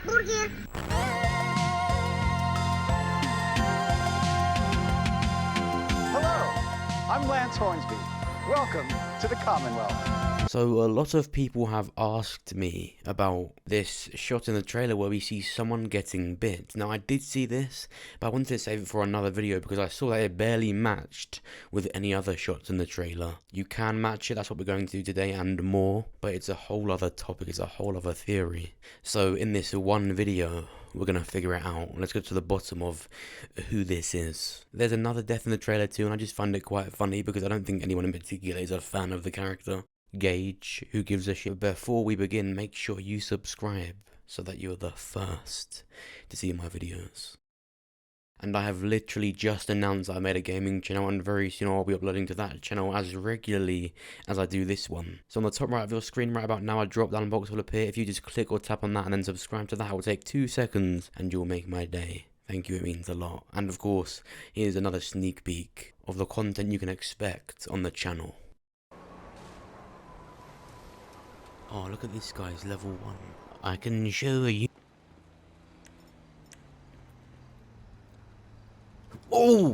hamburger. Hello, I'm Lance Hornsby. Welcome to the Commonwealth. So a lot of people have asked me about this shot in the trailer where we see someone getting bit. Now I did see this, but I wanted to save it for another video because I saw that it barely matched with any other shots in the trailer. You can match it, that's what we're going to do today and more, but it's a whole other topic, it's a whole other theory. So in this one video, we're going to figure it out. Let's go to the bottom of who this is. There's another death in the trailer too, and I just find it quite funny because I don't think anyone in particular is a fan of the character. Gage, who gives a shit. Before we begin, make sure you subscribe so that you're the first to see my videos. And I have literally just announced I made a gaming channel, and very soon I'll be uploading to that channel as regularly as I do this one. So on the top right of your screen right about now, a drop down box will appear. If you just click or tap on that and then subscribe to that, it will take 2 seconds and you'll make my day. Thank you, it means a lot. And of course, here's another sneak peek of the content you can expect on the channel. Oh, look at this guy's level 1. I can show you. Oh!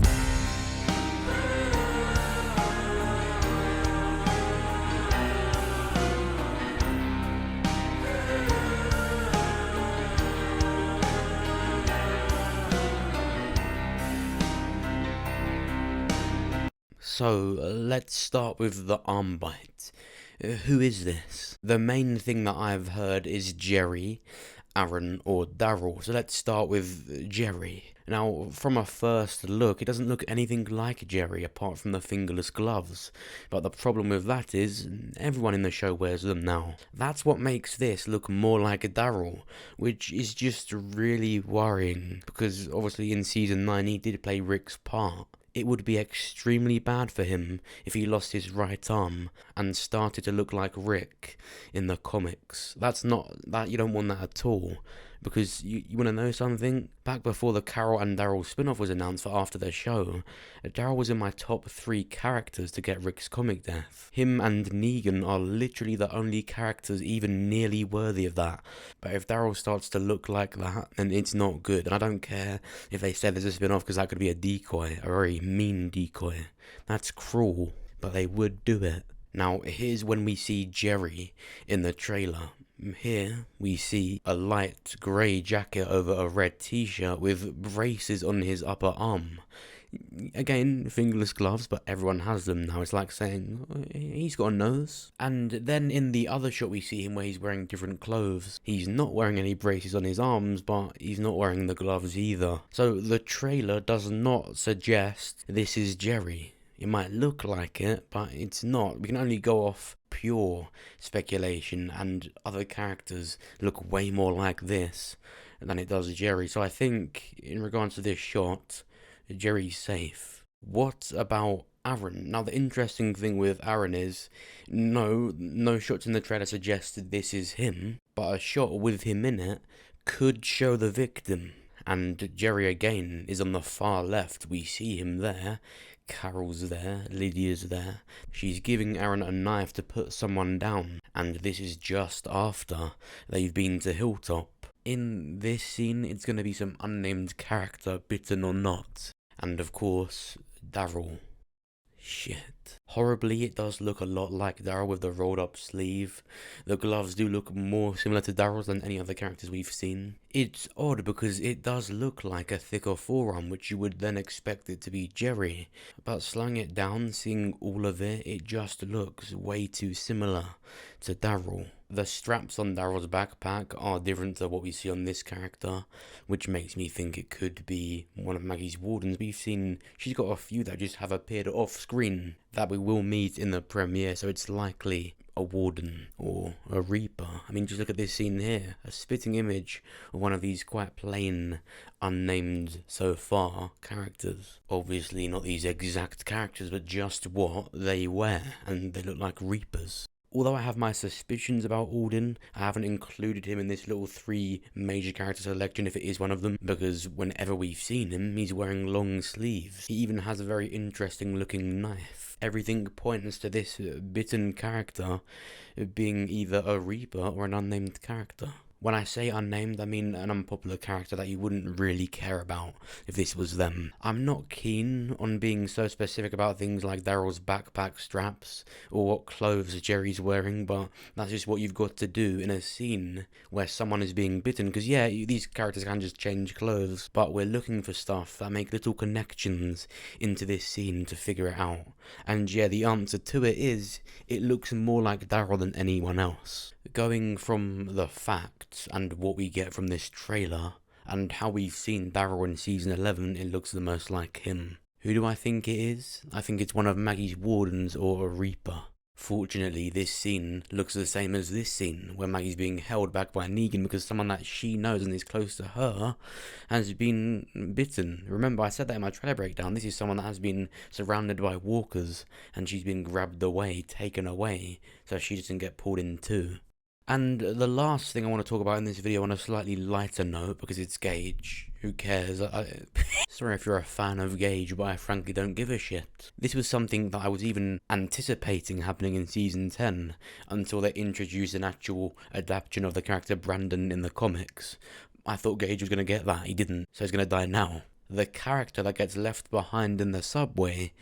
So, let's start with the arm bite. Who is this? The main thing that I've heard is Jerry, Aaron, or Daryl. So let's start with Jerry. Now, from a first look, it doesn't look anything like Jerry apart from the fingerless gloves. But the problem with that is, everyone in the show wears them now. That's what makes this look more like a Daryl, which is just really worrying. Because obviously in season 9 he did play Rick's part. It would be extremely bad for him if he lost his right arm and started to look like Rick in the comics. You don't want that at all. Because you want to know something? Back before the Carol and Daryl spin-off was announced for after the show, Daryl was in my top 3 characters to get Rick's comic death. Him and Negan are literally the only characters even nearly worthy of that. But if Daryl starts to look like that, then it's not good. And I don't care if they said there's a spin-off because that could be a decoy, a very mean decoy. That's cruel, but they would do it. Now, here's when we see Jerry in the trailer. Here we see a light grey jacket over a red t-shirt with braces on his upper arm. Again, fingerless gloves, but everyone has them now. It's like saying, he's got a nose. And then in the other shot we see him where he's wearing different clothes. He's not wearing any braces on his arms, but he's not wearing the gloves either. So the trailer does not suggest this is Jerry. It might look like it, but it's not. We can only go off pure speculation, and other characters look way more like this than it does Jerry. So I think, in regards to this shot, Jerry's safe. What about Aaron? Now, the interesting thing with Aaron is, no shots in the trailer suggest this is him, but a shot with him in it could show the victim. And Jerry again is on the far left. We see him there. Carol's there, Lydia's there. She's giving Aaron a knife to put someone down, and this is just after they've been to Hilltop. In this scene, it's going to be some unnamed character, bitten or not, and of course, Daryl. Shit. Horribly, it does look a lot like Daryl with the rolled up sleeve. The gloves do look more similar to Daryl's than any other characters we've seen. It's odd because it does look like a thicker forearm, which you would then expect it to be Jerry. But slowing it down, seeing all of it, it just looks way too similar to Daryl. The straps on Daryl's backpack are different to what we see on this character, which makes me think it could be one of Maggie's wardens. We've seen she's got a few that just have appeared off screen that we will meet in the premiere, so it's likely a warden or a reaper. I mean, just look at this scene here, a spitting image of one of these quite plain, unnamed so far characters. Obviously not these exact characters, but just what they wear, and they look like reapers. Although I have my suspicions about Alden, I haven't included him in this little 3 major character selection if it is one of them, because whenever we've seen him, he's wearing long sleeves. He even has a very interesting looking knife. Everything points to this Bitten character being either a Reaper or an unnamed character. When I say unnamed, I mean an unpopular character that you wouldn't really care about if this was them. I'm not keen on being so specific about things like Daryl's backpack straps or what clothes Jerry's wearing, but that's just what you've got to do in a scene where someone is being bitten, because yeah, these characters can just change clothes, but we're looking for stuff that make little connections into this scene to figure it out. And yeah, the answer to it is, it looks more like Daryl than anyone else. Going from the facts and what we get from this trailer, and how we've seen Daryl in season 11, it looks the most like him. Who do I think it is? I think it's one of Maggie's wardens or a Reaper. Fortunately, this scene looks the same as this scene, where Maggie's being held back by Negan because someone that she knows and is close to her has been bitten. Remember, I said that in my trailer breakdown, this is someone that has been surrounded by walkers, and she's been grabbed away, taken away, so she doesn't get pulled in too. And the last thing I want to talk about in this video on a slightly lighter note, because it's Gage. Who cares? Sorry if you're a fan of Gage, but I frankly don't give a shit. This was something that I was even anticipating happening in season 10, until they introduced an actual adaptation of the character Brandon in the comics. I thought Gage was going to get that, he didn't, so he's going to die now. The character that gets left behind in the subway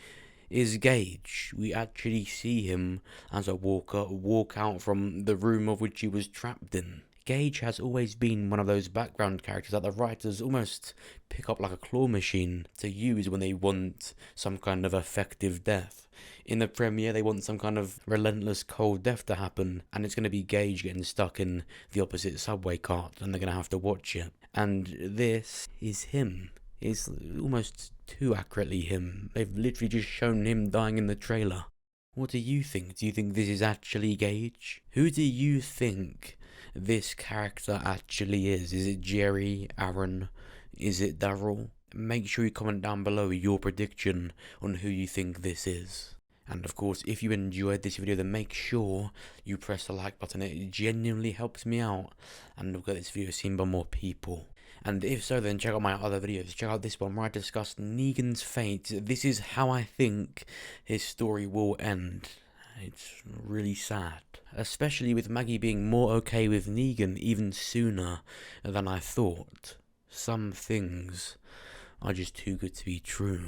is Gage. We actually see him as a walker walk out from the room of which he was trapped in. Gage has always been one of those background characters that the writers almost pick up like a claw machine to use when they want some kind of effective death. In the premiere, they want some kind of relentless cold death to happen, and it's going to be Gage getting stuck in the opposite subway cart, and they're going to have to watch it. And this is him. It's almost too accurately him. They've literally just shown him dying in the trailer. What do you think? Do you think this is actually Gage? Who do you think this character actually is? Is it Jerry, Aaron? Is it Daryl? Make sure you comment down below your prediction on who you think this is. And of course, if you enjoyed this video, then make sure you press the like button. It genuinely helps me out, and we'll get this video seen by more people. And if so, then check out my other videos. Check out this one where I discuss Negan's fate. This is how I think his story will end. It's really sad. Especially with Maggie being more okay with Negan even sooner than I thought. Some things are just too good to be true.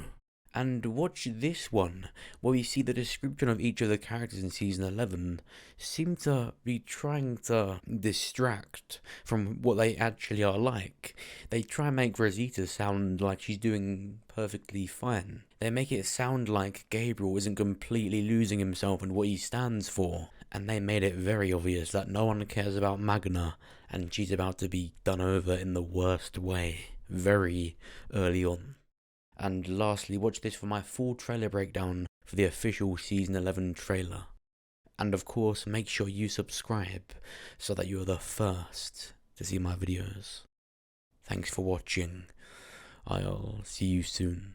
And watch this one, where we see the description of each of the characters in season 11 seem to be trying to distract from what they actually are like. They try and make Rosita sound like she's doing perfectly fine. They make it sound like Gabriel isn't completely losing himself and what he stands for. And they made it very obvious that no one cares about Magna, and she's about to be done over in the worst way, very early on. And lastly, watch this for my full trailer breakdown for the official season 11 trailer. And of course, make sure you subscribe so that you're the first to see my videos. Thanks for watching. I'll see you soon.